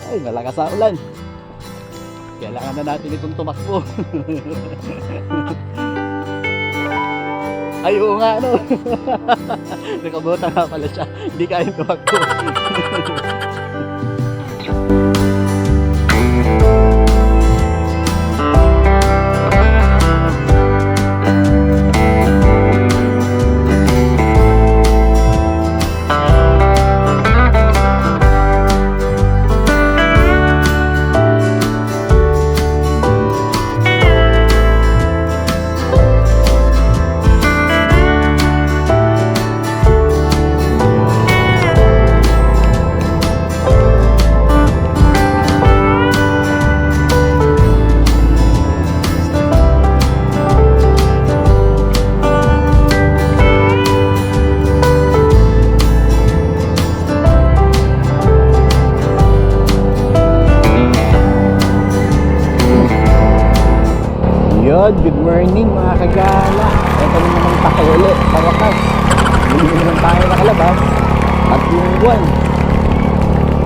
Ay, malakas ang ulan. Kailangan na natin itong tumakbo. Ay, oo nga, ano. Nakabuta nga pala siya. Hindi kayang tumakbo. Good morning mga kagala. Ito na naman tayo ulit sa wakas. Hindi naman tayo nakalabas at yung buwan.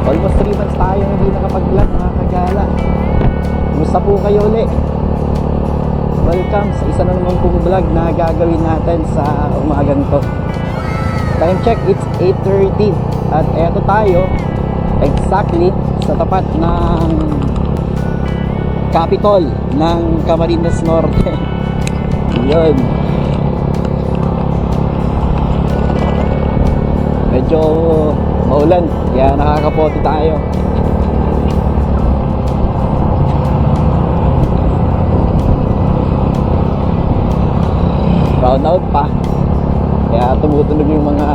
Almost 3 months tayo hindi nakapag-vlog mga kagala. Kumusta po kayo ulit? Welcome sa isa na naman pong vlog na gagawin natin sa umagang to. Time check, it's 8:30 at eto tayo exactly sa tapat ng Capitol ng Camarines Norte. Yun. Medyo maulan, kaya nakakapote tayo. Brown out pa, kaya tumutunog yung mga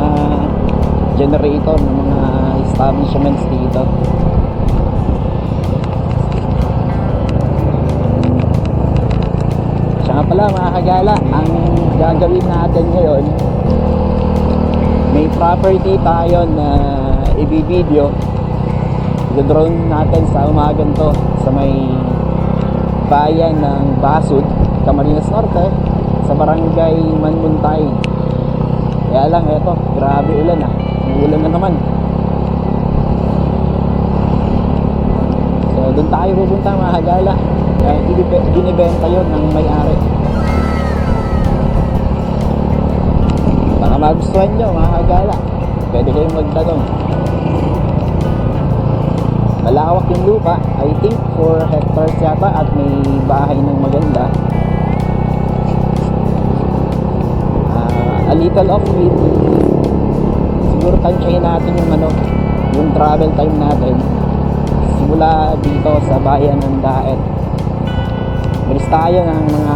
generator ng mga establishments dito. Nga pala mga kagala, ang gagawin natin ngayon, may property tayo na i-video. I-drone natin sa umagang to sa may bayan ng Basud, Camarines Norte, sa barangay Manmuntay. Kaya lang eto, grabe ulan ah, ulan na naman. So doon tayo pupunta mga kagala. Kaya binibenta yun ng may-ari. Baka magustuhan nyo mga kagala, pwede kayong magtanong. Malawak yung lupa, I think 4 hectares yata, at may bahay ng maganda. A little off grid. Siguro tansyahin natin yung yung travel time natin simula dito sa bayan ng Daet. Bilis tayo ng mga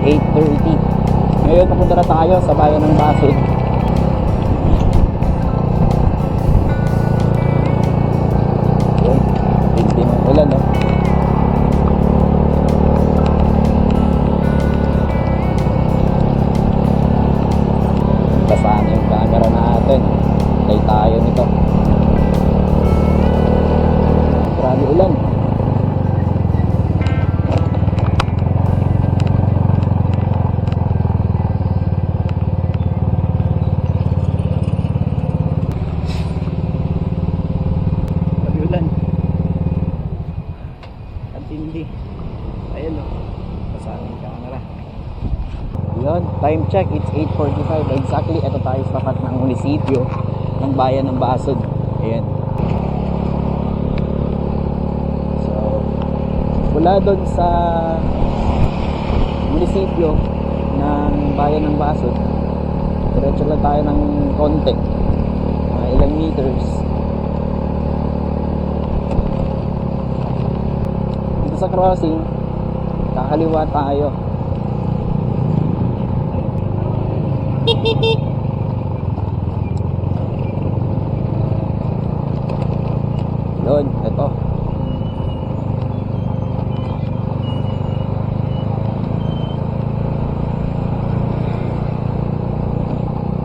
8:30. Ngayon papunta na tayo sa bayan ng Basud. Hindi mo ulan, no? Basaan yung camera natin. Hintay tayo nito. Grabe ulan. Time check, it's 8:45. Exactly, ito tayo sa tapat ng munisipyo ng bayan ng Basud. Ayan. So, mula doon sa munisipyo ng bayan ng Basud, diretso lang tayo ng konti, mga ilang meters. Dito sa crossing, kakaliwa tayo. Doon, ito.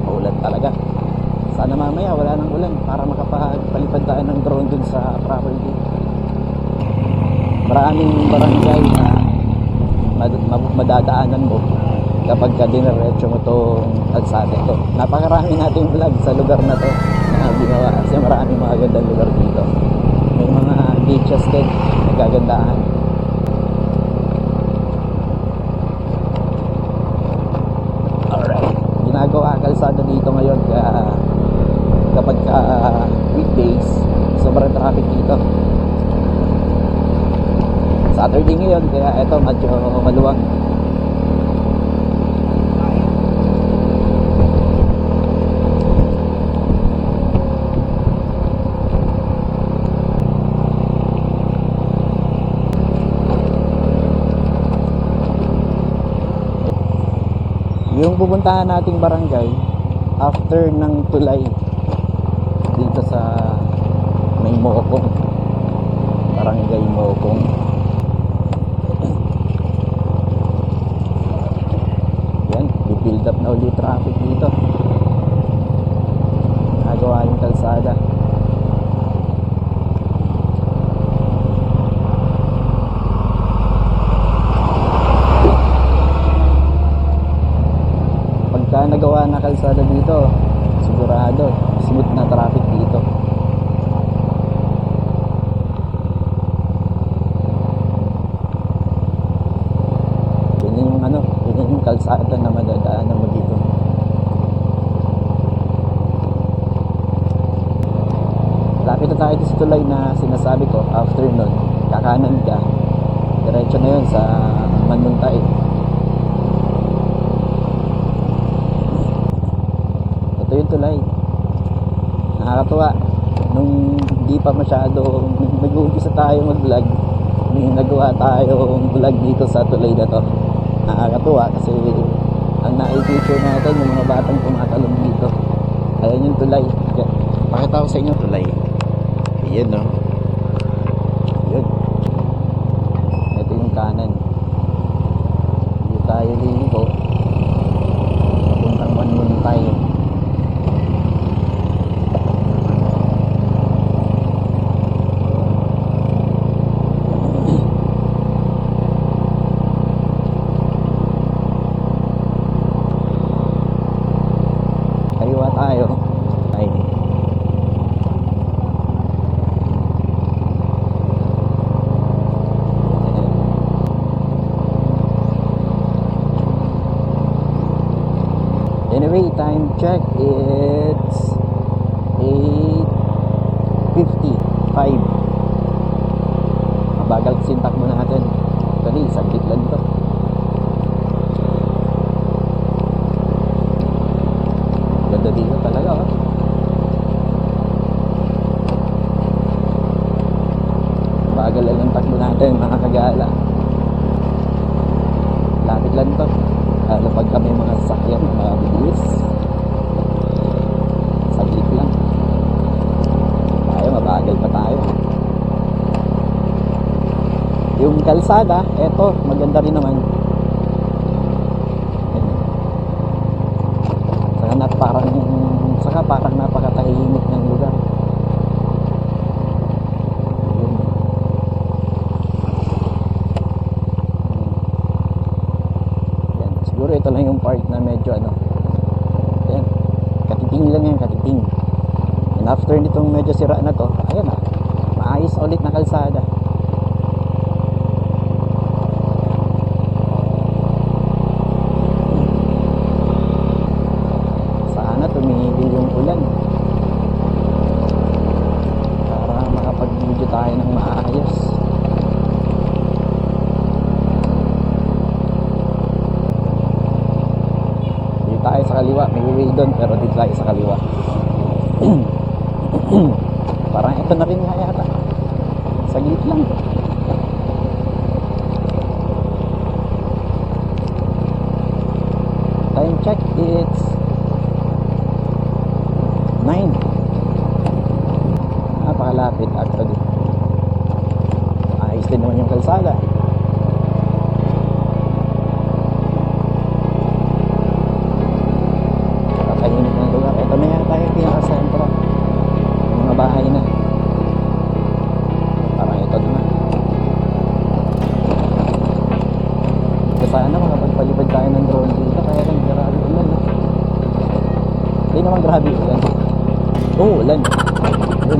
Maulan talaga. Sana mamaya wala nang ulan para makapagpalipad tayo ng drone dun sa property. Maraming barangay na madadaanan mo kapag ka diniretso mo itong kalsada ito. Napakarami nating vlog sa lugar na to na ginawa kasi maraming mga gandang lugar dito. May mga beaches din, nagagandahan. Alright, ginagawa kalsada dito ngayon kaya kapag weekdays sobrang traffic dito. Saturday ngayon kaya eto medyo maluwag. Yung pupuntahan nating barangay after ng tulay dito sa may Mokong, barangay Mokong. Yan, build up na ulit traffic dito, nagawa yung kalsada. Pagka nagawa na kalsada dito, sigurado smooth na traffic dito. Yun yung yun yung kalsada na madadaanan mo dito. Lapit na tayo sa tulay na sinasabi ko. After nun, kakanan ka, diretso na yun sa Manuntay. Yung tulay, nakakatuwa nung hindi pa masyado nag-uumpisa tayo mag-vlog, may nagawa tayong vlog dito sa tulay na to. Nakakatuwa kasi ang na-feature natin yung mga batang tumatalon dito. Ayan yung tulay. Pakita ko sa inyo tulay. Ayan, no? Ayan. Ito yung kanan. Hindi tayo liliko, papuntang Manuntay. Kaliwa tayo. Ay. Anyway, time check, it's 8:55. Mabagal kasi yung takbo natin. Actually, saglit lang ito. Ganda dito talaga, oh. Bagal lang ang takbo natin, mga kagala. Lapit lang ito. Lalo pag kami mga sasakyan, mga bibilis. Saglit lang. Tayo, mabagal pa tayo. Yung kalsada, eto, maganda rin naman. Saka parang napakatahimik ng lugar. Yan. Siguro ito lang yung part na medyo yan. Katiting lang yan, katiting. And after nitong medyo sira na to, ayan na, maayos ulit na kalsada. Tumigil yung ulan para makapag-video tayo ng maayos. Dito tayo sa kaliwa, may way doon pero dito tayo sa kaliwa. Parang ito na rin nga yata, saglit lang. Time check, it's 9. Napakalapit actually. Ayos din naman yung kalsada. Kakalimutan ng lugar. Ito na yata yung pinaka-sentro. Yung mga bahay na. Parang ito naman. Sana makapagpalipad tayo ng drone dito. Kaya lang grabe ulan. Hindi naman grabe ulan. Oo, ulan. Yun.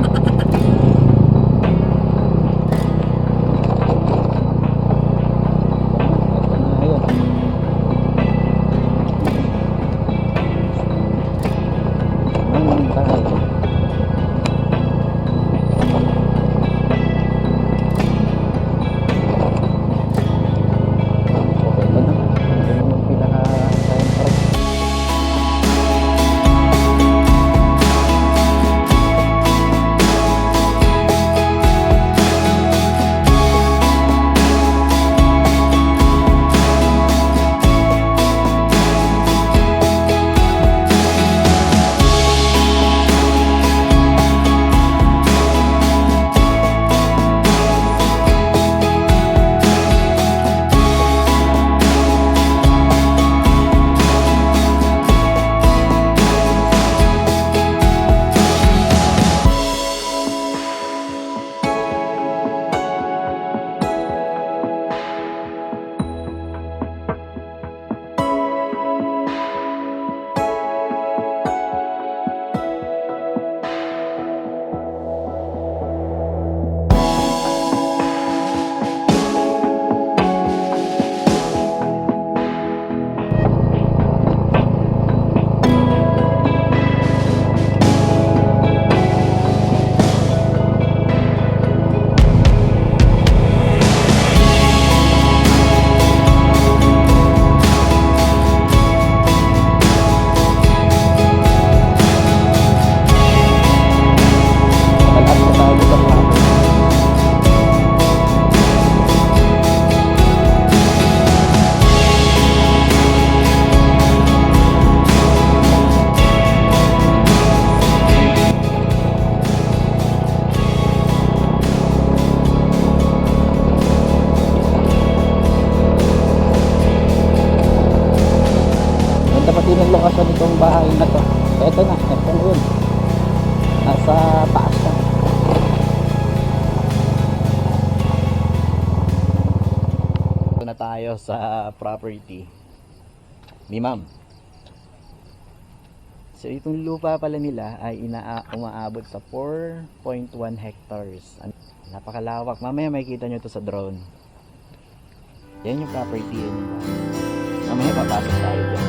din ang lokasyon nitong bahay na to. Ito na yun. Nasa taas na. Ito na tayo sa property ni ma'am. So itong lupa pala nila ay umaabot sa 4.1 hectares. Napakalawak. Mamaya makikita nyo ito sa drone. Yan yung property. Yan yung bahay. Mamaya papasok tayo dyan.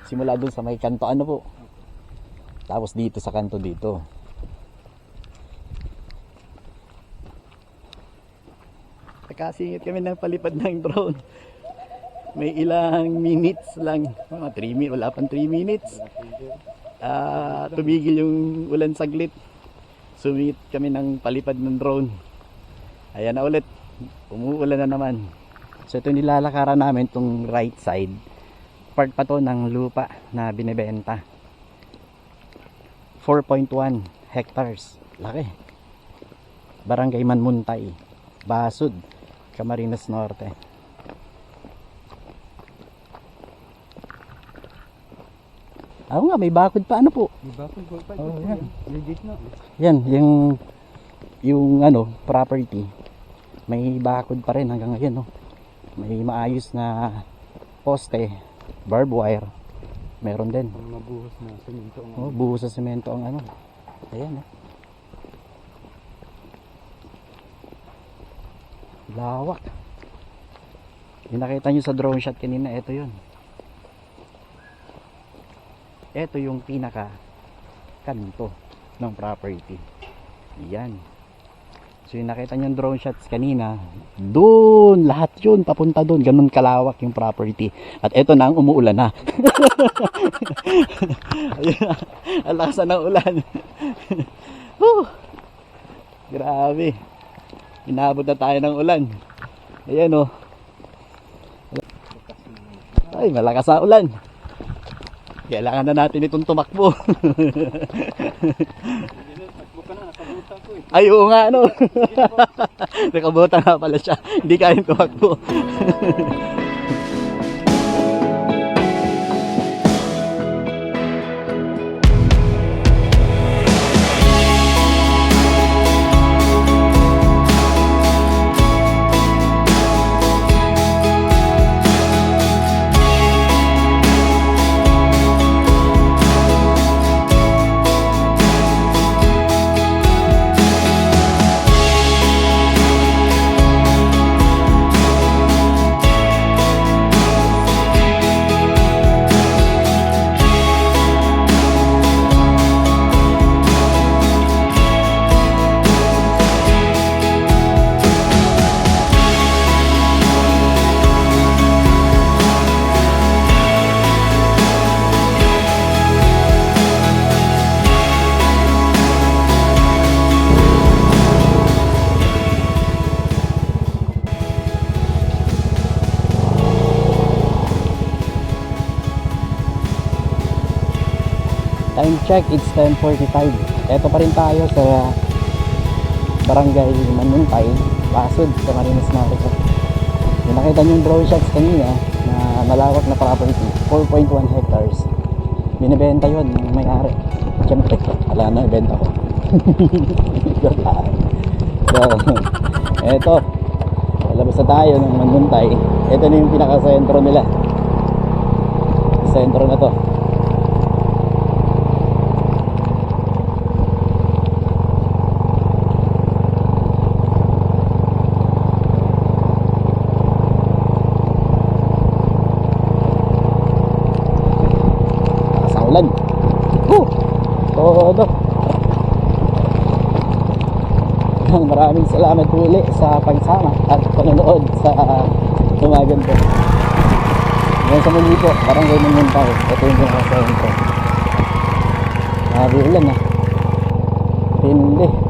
Simula dun sa may kanto ano po. Tapos dito sa kanto dito. Nakasingit kami ng palipad ng drone. May ilang minutes lang. Mga 3 minutes. Wala pang 3 minutes. Tumigil yung ulan saglit. Sumingit kami ng palipad ng drone. Ayan na ulit. Umuulan na naman. So ito nilalakaran namin itong right side. Part pa to ng lupa na binibenta. 4.1 hectares. Laki. Barangay Manmuntay, Basud, Camarines Norte. Oo nga, may bakod pa ano po. May bakod pa. Oh, yan. Legit na. Yan, yung ano, property. May bakod pa rin hanggang ngayon, no. May maayos na poste, barbed wire, Meron din. Ang mabuhos na semento. Oh, buhos sa semento ang ano. Ayan lawak. Yung nakita nyo sa drone shot kanina, ito yun. Ito yung pinaka kanto ng property. Yan. So yung nakita nyo yung drone shots kanina, doon, lahat yun, papunta doon. Ganun kalawak yung property. At ito na ang umuulan na. Ayun, ang lakas na ng ulan. Grabe. Inabot na tayo ng ulan. Ayan oh. Ay, malakas na ulan. Kailangan na natin itong tumakbo. Takbo ka na, nakabuta ko eh. Ay, oo nga, ano. Nakabuta nga pala siya. Hindi kayang tumakbo. Time check, it's 10:45. Eto pa rin tayo sa Barangay Manuntay, Pasud, Camarines Norte. Yung nakita nyo yung drone shots kanina na malawak na property, 4.1 hectares. Binibenta yun ng may-ari. Siyempre, wala na, ibenta ko. So, eto, labas na tayo ng Manuntay. Eto na yung pinaka-sentro nila. Sentro na to. Ulan. Todo. Maraming salamat uli sa pagsama at panonood sa tumagan ko. Ngayon sa muli po, Barangay Manuntay. Ito yung pinakasentro. Grabe ulan ah. Hindi.